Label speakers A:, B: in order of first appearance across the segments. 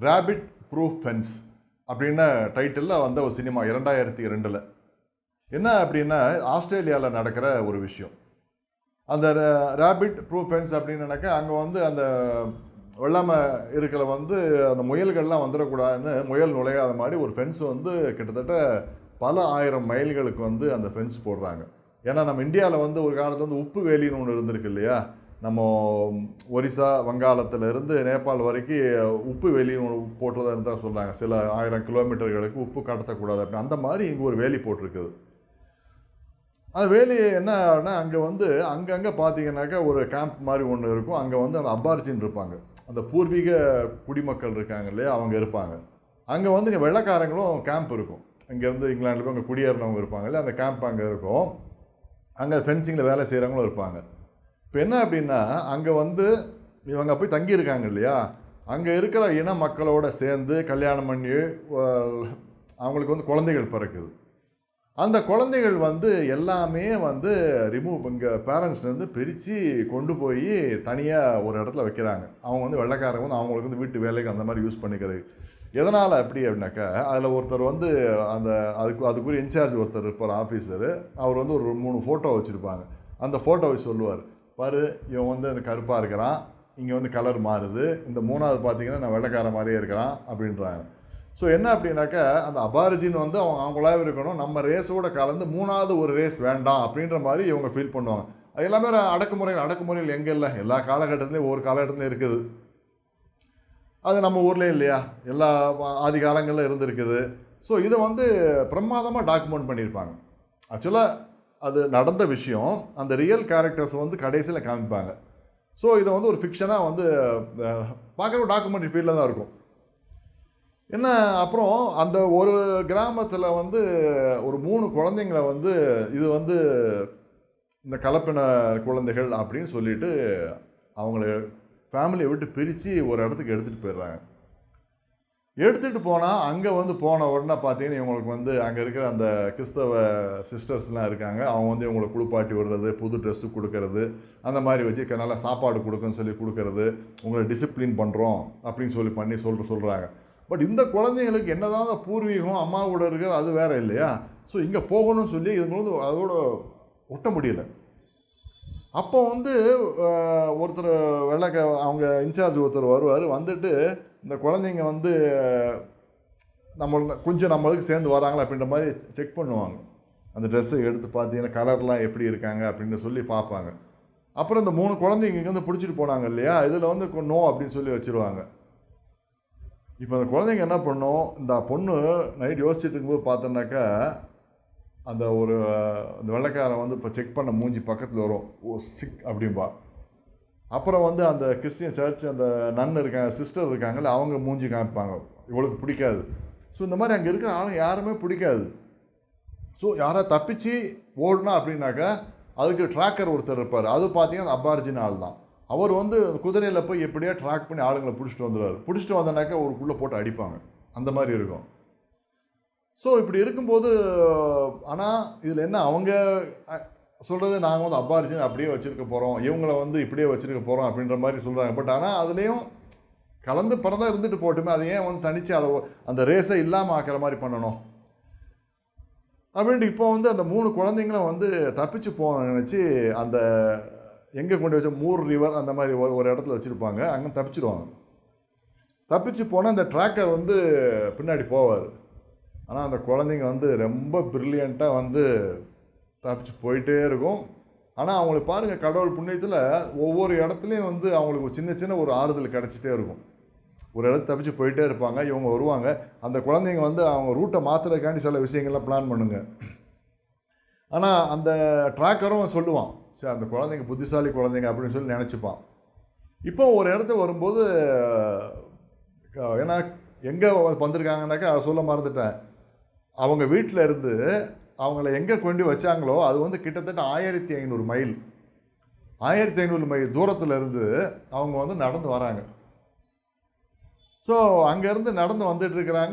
A: Rapid proof fence அப்படின்ன டைட்டிலில் வந்த ஒரு சினிமா 2002. என்ன அப்படின்னா ஆஸ்திரேலியாவில் நடக்கிற ஒரு விஷயம். அந்த ரேபிட் ப்ரூஃப் ஃபென்ஸ் அப்படின்னாக்கா அங்கே வந்து அந்த வெள்ளாமை இருக்கிற வந்து அந்த முயல்கள்லாம் வந்துடக்கூடாதுன்னு முயல் நுழையாத மாதிரி ஒரு ஃபென்ஸ் வந்து கிட்டத்தட்ட பல ஆயிரம் மைல்களுக்கு வந்து அந்த ஃபென்ஸ் போடுறாங்க. ஏன்னா நம்ம இந்தியாவில் வந்து ஒரு காலத்தில் வந்து உப்பு வேலின்னு ஒன்று இருந்திருக்கு இல்லையா. நம்ம ஒரிசா வங்காளத்திலிருந்து நேபாள் வரைக்கும் உப்பு வேலின்னு ஒன்று போட்டுறதா இருந்தால் சொல்கிறாங்க. சில 1000 கிலோமீட்டர்களுக்கு உப்பு கடத்தக்கூடாது அப்படின்னு. அந்த மாதிரி இங்கே ஒரு வேலி போட்டிருக்குது. அந்த வேலி என்ன அங்கே வந்து அங்கங்கே பார்த்தீங்கன்னாக்கா ஒரு கேம்ப் மாதிரி ஒன்று இருக்கும். அங்கே வந்து அந்த அபார்ஜின் இருப்பாங்க, அந்த பூர்வீக குடிமக்கள் இருக்காங்க இல்லையா, அவங்க இருப்பாங்க. அங்கே வந்து இங்கே வெள்ளைக்காரங்களும் கேம்ப் இருக்கும். இங்கேருந்து இங்கிலாண்டில் போய் அங்கே குடியேறினவங்க இருப்பாங்க இல்லையா, அந்த கேம்ப் அங்கே இருக்கும். அங்கே ஃபென்சிங்கில் வேலை செய்கிறவங்களும் இருப்பாங்க. இப்போ என்ன அப்படின்னா அங்கே வந்து இவங்க போய் தங்கியிருக்காங்க இல்லையா, அங்கே இருக்கிற இன மக்களோட சேர்ந்து கல்யாணம் பண்ணி அவங்களுக்கு வந்து குழந்தைகள் பிறக்குது. அந்த குழந்தைகள் வந்து எல்லாமே வந்து இங்கே பேரண்ட்ஸ்லேருந்து பிரித்து கொண்டு போய் தனியாக ஒரு இடத்துல வைக்கிறாங்க. அவங்க வந்து வெள்ளைக்காரங்க வந்து அவங்களுக்கு வந்து வீட்டு வேலைக்கு அந்த மாதிரி யூஸ் பண்ணிக்கிறது. எதனால் அப்படி அப்படின்னாக்கா அதில் ஒருத்தர் வந்து அந்த அதுக்குரிய இன்சார்ஜ் ஒருத்தர் இருப்பார், ஆஃபீஸரு. அவர் வந்து ஒரு 3 ஃபோட்டோ வச்சுருப்பாங்க. அந்த ஃபோட்டோ வச்சு சொல்லுவார், பாரு இவன் வந்து அந்த கருப்பாக இருக்கிறான், இங்கே வந்து கலர் மாறுது, இந்த 3வது பார்த்தீங்கன்னா நான் வெள்ளைக்கார மாதிரியே இருக்கிறான் அப்படின்றாங்க. ஸோ என்ன அப்படின்னாக்கா அந்த அபாரிஜின் வந்து அவங்களாவே இருக்கணும், நம்ம ரேஸோட கலந்து 3வது ஒரு ரேஸ் வேண்டாம் அப்படின்ற மாதிரி இவங்க ஃபீல் பண்ணுவாங்க. அது எல்லாமே அடக்குமுறையில் எங்கே இல்லை, எல்லா காலகட்டத்துலேயும் ஒவ்வொரு காலகட்டத்துலையும் இருக்குது. அது நம்ம ஊர்லேயும் இல்லையா, எல்லா ஆதி காலங்களில் இருந்திருக்குது. ஸோ இதை வந்து பிரமாதமாக டாக்குமெண்ட் பண்ணியிருப்பாங்க. ஆக்சுவலாக அது நடந்த விஷயம், அந்த ரியல் கேரக்டர்ஸ் வந்து கடைசியில் காமிப்பாங்க. ஸோ இதை வந்து ஒரு ஃபிக்ஷனாக வந்து பார்க்குற ஒரு டாக்குமெண்ட்ரி ஃபீல்டில் தான் இருக்கும். என்ன அப்புறம் அந்த ஒரு கிராமத்தில் வந்து ஒரு 3 குழந்தைங்களை வந்து இது வந்து இந்த கலப்பின குழந்தைகள் அப்படின்னு சொல்லிட்டு அவங்கள ஃபேமிலியை விட்டு பிரித்து ஒரு இடத்துக்கு எடுத்துகிட்டு போயிடுறாங்க. எடுத்துகிட்டு போனால் அங்கே வந்து போன உடனே பார்த்தீங்கன்னா இவங்களுக்கு வந்து அங்கே இருக்கிற அந்த கிறிஸ்தவ சிஸ்டர்ஸ்லாம் இருக்காங்க. அவங்க வந்து இவங்களை குளிப்பாட்டி விடுறது, புது ட்ரெஸ்ஸு கொடுக்கறது, அந்த மாதிரி வச்சு நல்லா சாப்பாடு கொடுக்குன்னு சொல்லி கொடுக்கறது, உங்களை டிசிப்ளின் பண்ணுறோம் அப்படின்னு சொல்லி சொல்கிறாங்க. பட் இந்த குழந்தைங்களுக்கு என்னதான் பூர்வீகம் அம்மாவோட இருக்கிறது அது வேறு இல்லையா. ஸோ இங்கே போகணும்னு சொல்லி இது வந்து அதோட ஒட்ட முடியல. அப்போ வந்து ஒருத்தர் அவங்க இன்சார்ஜ் ஒருத்தர் வருவார். வந்துட்டு இந்த குழந்தைங்க வந்து நம்மளுக்கு சேர்ந்து வராங்களா அப்படின்ற மாதிரி செக் பண்ணுவாங்க. அந்த ட்ரெஸ்ஸை எடுத்து பார்த்தீங்கன்னா கலர்லாம் எப்படி இருக்காங்க அப்படின்னு சொல்லி பார்ப்பாங்க. அப்புறம் இந்த 3 குழந்தைங்க இங்கே வந்து பிடிச்சிட்டு போனாங்க இல்லையா, இதில் வந்து நோ அப்படின்னு சொல்லி வச்சுருவாங்க. இப்போ அந்த குழந்தைங்க என்ன பண்ணும், இந்த பொண்ணு நைட் யோசிச்சுட்டு இருக்கும்போது பார்த்தோன்னாக்கா அந்த அந்த வெள்ளைக்காரன் வந்து இப்போ செக் பண்ண மூஞ்சி பக்கத்தில் வரும், ஓ சிக் அப்படின்பா. அப்புறம் வந்து அந்த கிறிஸ்டியன் சர்ச் அந்த நன் இருக்காங்க, சிஸ்டர் இருக்காங்கல்ல, அவங்க மூஞ்சி காமிப்பாங்க, இவளுக்கு பிடிக்காது. ஸோ இந்த மாதிரி அங்கே இருக்கிற ஆளுங்க யாருமே பிடிக்காது. ஸோ யாராவது தப்பிச்சு ஓடணும் அப்படின்னாக்கா அதுக்கு ட்ராக்கர் ஒருத்தர் இருப்பார். அது பார்த்தீங்கன்னா அந்த அபார்ஜின் ஆள் தான். அவர் வந்து குதிரையில் போய் எப்படியா ட்ராக் பண்ணி ஆளுங்களை பிடிச்சிட்டு வந்துடுவார். பிடிச்சிட்டு வந்தனாக்கா ஒருக்குள்ளே போட்டு அடிப்பாங்க, அந்த மாதிரி இருக்கும். ஸோ இப்படி இருக்கும்போது ஆனால் இதில் என்ன அவங்க சொல்கிறது, நாங்கள் வந்து அபார்ஜின் அப்படியே வச்சுருக்க போகிறோம், இவங்கள வந்து இப்படியே வச்சுருக்க போகிறோம் அப்படின்ற மாதிரி சொல்கிறாங்க. பட் ஆனால் அதுலேயும் கலந்து பறந்தான் இருந்துட்டு போட்டுமே, அதை ஏன் வந்து தனித்து அதை அந்த ரேஸை இல்லாமல் ஆக்கிற மாதிரி பண்ணணும் அப்படின்ட்டு இப்போ வந்து அந்த 3 குழந்தைங்களும் வந்து தப்பிச்சு போக நினச்சி அந்த எங்கே கொண்டு வச்ச மூர் ரிவர் அந்த மாதிரி ஒரு இடத்துல வச்சுருப்பாங்க, அங்கே தப்பிச்சிடுவாங்க. தப்பிச்சு போனால் அந்த ட்ராக்கர் வந்து பின்னாடி போவார். ஆனால் அந்த குழந்தைங்க வந்து ரொம்ப ப்ரில்லியண்ட்டாக வந்து தப்பிச்சு போயிட்டே இருக்கும். ஆனால் அவங்களுக்கு பாருங்கள், கடவுள் புண்ணியத்தில் ஒவ்வொரு இடத்துலையும் வந்து அவங்களுக்கு சின்ன சின்ன ஒரு ஆறுதல் கிடச்சிட்டே இருக்கும். ஒரு இடத்து தப்பிச்சு போயிட்டே இருப்பாங்க, இவங்க வருவாங்க. அந்த குழந்தைங்க வந்து அவங்க ரூட்டை மாற்றுறதுக்காண்டி சில விஷயங்கள்லாம் பிளான் பண்ணுங்க. ஆனால் அந்த ட்ராக்கரும் சொல்லுவான், சரி அந்த குழந்தைங்க புத்திசாலி குழந்தைங்க அப்படின்னு சொல்லி நினச்சிப்பான். இப்போ ஒரு இடத்த வரும்போது ஏன்னா எங்கே வந்திருக்காங்கனாக்கா அதை சொல்ல மறந்துட்டேன். அவங்க வீட்டில் இருந்து அவங்கள எங்கே கொண்டு வச்சாங்களோ அது வந்து கிட்டத்தட்ட 1500 மைல் 1500 மைல் தூரத்தில் இருந்து அவங்க வந்து நடந்து வராங்க. ஸோ அங்கேருந்து நடந்து வந்துட்டு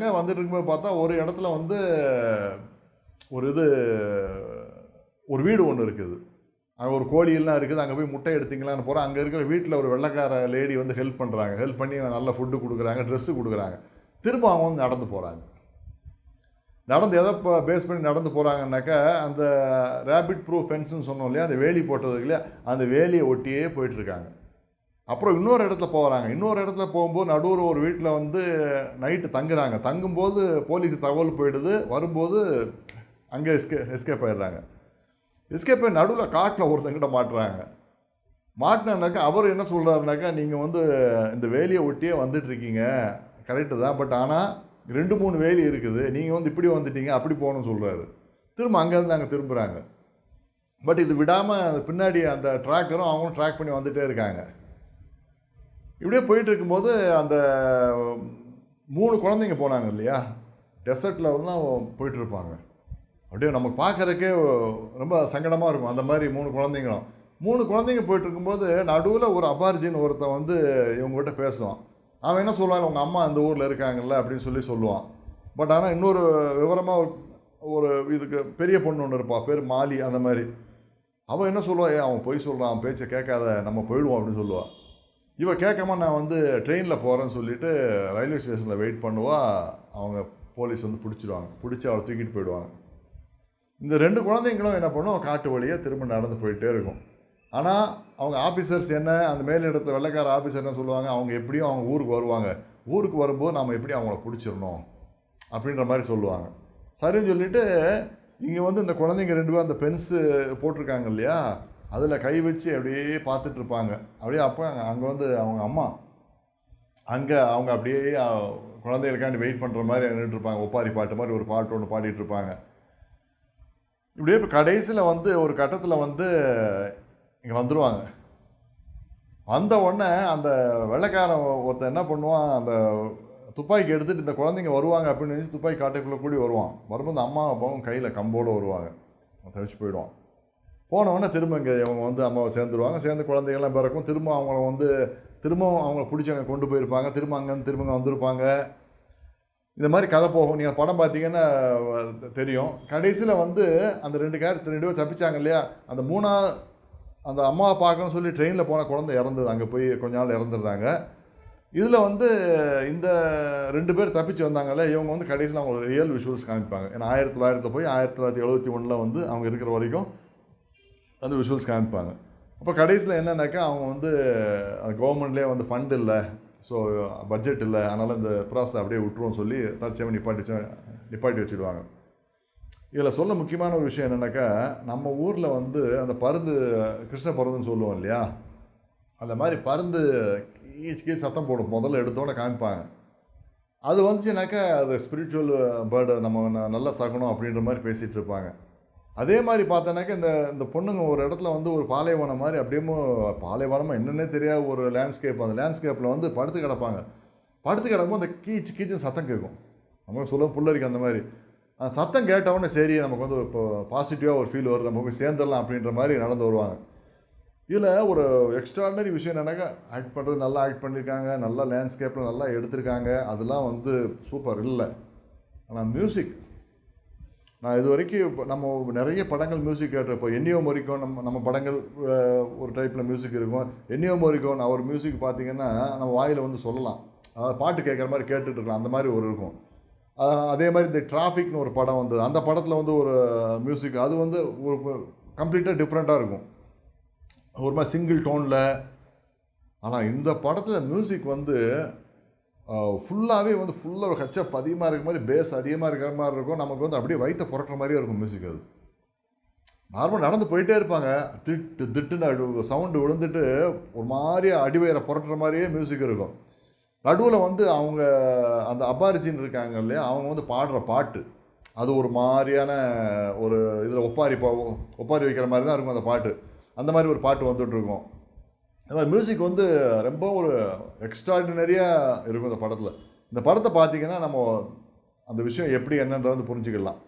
A: இருக்கும்போது பார்த்தா ஒரு இடத்துல வந்து ஒரு வீடு ஒன்று இருக்குது. அங்கே ஒரு கோழியெல்லாம் இருக்குது, அங்கே போய் முட்டை எடுத்தீங்களான்னு போகிறோம். அங்கே இருக்கிற வீட்டில் ஒரு வெள்ளைக்கார லேடி வந்து ஹெல்ப் பண்ணுறாங்க. ஹெல்ப் பண்ணி நல்ல ஃபுட்டு கொடுக்குறாங்க, ட்ரெஸ்ஸு கொடுக்குறாங்க. திரும்ப அவங்க வந்து நடந்து போகிறாங்க. நடந்து எதை பேஸ் பண்ணி நடந்து போகிறாங்கன்னாக்கா, அந்த ரேபிட் ப்ரூஃப் ஃபென்ஸ்னு சொன்னோம் இல்லையா, அந்த வேலி போட்டது இல்லையா, அந்த வேலியை ஒட்டியே போயிட்டுருக்காங்க. அப்புறம் இன்னொரு இடத்துல போகிறாங்க. இன்னொரு இடத்துல போகும்போது நடுவில் ஒரு வீட்டில் வந்து நைட்டு தங்குறாங்க. தங்கும்போது போலீஸுக்கு தகவல் போயிடுது. வரும்போது அங்கே எஸ்கேப் ஆயிடுறாங்க. எஸ்கேப் ஆகி நடுவில் காட்டில் ஒருத்தங்கிட்ட மாட்டுறாங்க. மாட்டினாக்கா அவர் என்ன சொல்கிறாருனாக்கா, நீங்கள் வந்து இந்த வேலியை ஒட்டியே வந்துட்டுருக்கீங்க, கரெக்டு தான், பட் ஆனால் 2-3 வேலி இருக்குது, நீங்கள் வந்து இப்படி வந்துட்டீங்க, அப்படி போகணும்னு சொல்கிறாரு. திரும்ப அங்கேருந்து அங்கே திரும்புகிறாங்க. பட் இது விடாமல் பின்னாடி அந்த ட்ராக்கரும் அவங்களும் ட்ராக் பண்ணி வந்துகிட்டே இருக்காங்க. இப்படியே போயிட்டு இருக்கும்போது அந்த 3 குழந்தைங்க போனாங்க இல்லையா, டெசர்ட்டில் வந்து போயிட்டுருப்பாங்க. அப்படியே நமக்கு பார்க்குறதுக்கே ரொம்ப சங்கடமாக இருக்கும். அந்த மாதிரி 3 குழந்தைங்களும் 3 குழந்தைங்க போயிட்டு இருக்கும்போது நடுவில் ஒரு அபார்ஜின் ஒருத்தன் வந்து இவங்ககிட்ட பேசுவான். அவன் என்ன சொல்லுவான், உங்கள் அம்மா அந்த ஊரில் இருக்காங்கல்ல அப்படின்னு சொல்லுவான். பட் ஆனால் இன்னொரு விவரமாக ஒரு இதுக்கு பெரிய பொண்ணு ஒன்று இருப்பாள், பேர் மாலி. அந்த மாதிரி அவன் என்ன சொல்லுவான், அவன் பொய் சொல்கிறான், அவன் பேச்சை கேட்காத, நம்ம போயிடுவோம் அப்படின்னு சொல்லுவாள். இவன் கேட்காம நான் வந்து ட்ரெயினில் போகிறேன்னு சொல்லிவிட்டு ரயில்வே ஸ்டேஷனில் வெயிட் பண்ணுவா. அவங்க போலீஸ் வந்து பிடிச்சிடுவாங்க. பிடிச்சி அவளை தூக்கிட்டு போயிடுவாங்க. இந்த 2 குழந்தைங்களும் என்ன பண்ணும், காட்டு வழியாக திரும்ப நடந்து போயிட்டே இருக்கும். ஆனால் அவங்க ஆஃபீஸர்ஸ் என்ன, அந்த மேலிடத்தில் வெள்ளைக்கார ஆஃபீஸர் என்ன சொல்லுவாங்க, அவங்க எப்படியும் அவங்க ஊருக்கு வருவாங்க, ஊருக்கு வரும்போது நம்ம எப்படி அவங்கள பிடிச்சிடணும் அப்படின்ற மாதிரி சொல்லுவாங்க. சரின்னு சொல்லிவிட்டு இங்கே வந்து இந்த குழந்தைங்க 2 பேரும் அந்த பென்ஸு போட்டிருக்காங்க இல்லையா, அதில் கை வச்சு அப்படியே பார்த்துட்டு இருப்பாங்க. அப்படியே அப்போ அங்கே வந்து அவங்க அம்மா அங்கே அவங்க அப்படியே குழந்தைகளுக்காண்டி வெயிட் பண்ணுற மாதிரி நின்றுட்டுருப்பாங்க. ஒப்பாரி பாட்டு மாதிரி ஒரு பாட்டு ஒன்று பாடிட்டு இருப்பாங்க. இப்படியே இப்போ கடைசியில் வந்து ஒரு கட்டத்தில் வந்து இங்கே வந்துடுவாங்க. வந்த உடனே அந்த வெள்ளைக்காரன் ஒருத்தன் என்ன பண்ணுவான், அந்த துப்பாக்கி எடுத்துகிட்டு இந்த குழந்தைங்க வருவாங்க அப்படின்னு நினச்சி துப்பாக்கி காட்டுக்குள்ளே கூடி வருவான். வரும்போது அம்மா அப்பாவும் கையில் கம்போடு வருவாங்க. தவிச்சு போயிடுவான். போனவுடனே திரும்ப இங்கே இவங்க வந்து அம்மாவை சேர்ந்துருவாங்க. சேர்ந்து குழந்தைகள்லாம் பிறக்கும். திரும்ப அவங்கள வந்து திரும்பவும் அவங்கள பிடிச்சவங்க கொண்டு போயிருப்பாங்க. திரும்ப அங்கேருந்து திரும்ப வந்திருப்பாங்க. இந்த மாதிரி கதை போகும். நீங்கள் படம் பார்த்தீங்கன்னா தெரியும். கடைசியில் வந்து அந்த 2 பேர் தப்பிச்சாங்க இல்லையா, அந்த 3ஆவது அந்த அம்மாவை பார்க்கணும்னு சொல்லி ட்ரெயினில் போன குழந்தை இறந்தது. அங்கே போய் கொஞ்ச நாள் இறந்துடுறாங்க. இதில் வந்து இந்த 2 பேர் தப்பிச்சு வந்தாங்கல்ல, இவங்க வந்து கடைசியில் அவங்க ரியல் விஷுவல்ஸ் காமிப்பாங்க. ஏன்னா 1900 போய் 1971 வந்து அவங்க இருக்கிற வரைக்கும் அந்த விஷுவல்ஸ் காமிப்பாங்க. அப்போ கடைசியில் என்னன்னாக்கா, அவங்க வந்து கவர்மெண்ட்லேயே வந்து ஃபண்ட் இல்லை, ஸோ பட்ஜெட் இல்லை, அதனால் இந்த ப்ராசஸ் அப்படியே விட்டுருவோம் சொல்லி தற்செயலாக நிப்பாட்டி வச்சுடுவாங்க. இதில் சொல்ல முக்கியமான ஒரு விஷயம் என்னென்னாக்கா, நம்ம ஊரில் வந்து அந்த பருந்து, கிருஷ்ண பருந்துன்னு சொல்லுவோம் இல்லையா, அந்த மாதிரி பருந்து கீச் சத்தம் போடும். முதல்ல எடுத்தோன்னே காமிப்பாங்க. அது வந்துச்சுனாக்கா அது ஸ்பிரிச்சுவல் பேர்டு, நம்ம நல்லா சகனம் அப்படின்ற மாதிரி பேசிகிட்டு இருப்பாங்க. அதே மாதிரி பார்த்தோன்னாக்கா இந்த பொண்ணுங்க ஒரு இடத்துல வந்து ஒரு பாலைவனம் மாதிரி, அப்படியே பாலைவனமாக என்னென்னே தெரியாது ஒரு லேண்ட்ஸ்கேப். அந்த லேண்ட்ஸ்கேப்பில் வந்து படுத்து கிடப்பாங்க. படுத்து கிடக்கும்போது அந்த கீச்சு சத்தம் கேட்கும். நம்ம சொல்ல புல்லரிக்கு அந்த மாதிரி அந்த சத்தம் கேட்டவுடனே சரி நமக்கு வந்து இப்போ பாசிட்டிவாக ஒரு ஃபீல் வருது, நம்ம போய் சேர்ந்துடலாம் அப்படின்ற மாதிரி நடந்து வருவாங்க. இதில் ஒரு எக்ஸ்ட்ராடனரி விஷயம் என்னன்னாக்கா, ஆக்ட் பண்ணுறது நல்லா ஆக்ட் பண்ணியிருக்காங்க, நல்லா லேண்ட்ஸ்கேப்பில் நல்லா எடுத்திருக்காங்க, அதெல்லாம் வந்து சூப்பர் இல்லை. ஆனால் மியூசிக், நான் இது வரைக்கும் இப்போ நம்ம நிறைய படங்கள் மியூசிக் கேட்டிருப்போம். என்னியோ மோரிக்கோன் நம்ம படங்கள் ஒரு டைப்பில் மியூசிக் இருக்கும். என்னியோ மோரிக்கோன் அவர் மியூசிக் பார்த்திங்கன்னா நம்ம வாயில் வந்து சொல்லலாம், அதாவது பாட்டு கேட்குற மாதிரி கேட்டுட்டு இருக்கலாம், அந்த மாதிரி ஒரு இருக்கும். அதே மாதிரி இந்த டிராஃபிக்னு ஒரு படம் வந்தது. அந்த படத்தில் வந்து ஒரு மியூசிக், அது வந்து ஒரு கம்ப்ளீட்டாக டிஃப்ரெண்ட்டாக இருக்கும், ஒரு மாதிரி சிங்கிள் டோனில். ஆனால் இந்த படத்தில் மியூசிக் வந்து ஃபுல்லாகவே வந்து ஃபுல்லாக ஒரு ஹெச்எப் அதிகமாக இருக்கிற மாதிரி, பேஸ் அதிகமாக இருக்கிற மாதிரி இருக்கும். நமக்கு வந்து அப்படியே வயிற்ற புரட்டுற மாதிரியே இருக்கும் மியூசிக். அது நார்மலாக நடந்து போயிட்டே இருப்பாங்க, திட்டுன்னு சவுண்டு விழுந்துட்டு ஒரு மாதிரியே அடிவயிறை புரட்டுற மாதிரியே மியூசிக் இருக்கும். நடுவில் வந்து அவங்க அந்த அபாரிஜின் இருக்காங்க இல்லையா, அவங்க வந்து பாடுற பாட்டு அது ஒரு மாதிரியான ஒரு இதில் ஒப்பாரி வைக்கிற மாதிரி தான் இருக்கும் அந்த பாட்டு. அந்த மாதிரி ஒரு பாட்டு வந்துட்டுருக்கும். இந்த மாதிரி மியூசிக் வந்து ரொம்ப ஒரு எக்ஸ்ட்ராடினரியாக இருக்கும் இந்த படத்தில். இந்த படத்தை பார்த்திங்கன்னா நம்ம அந்த விஷயம் எப்படி என்னன்றதை வந்து புரிஞ்சுக்கலாம்.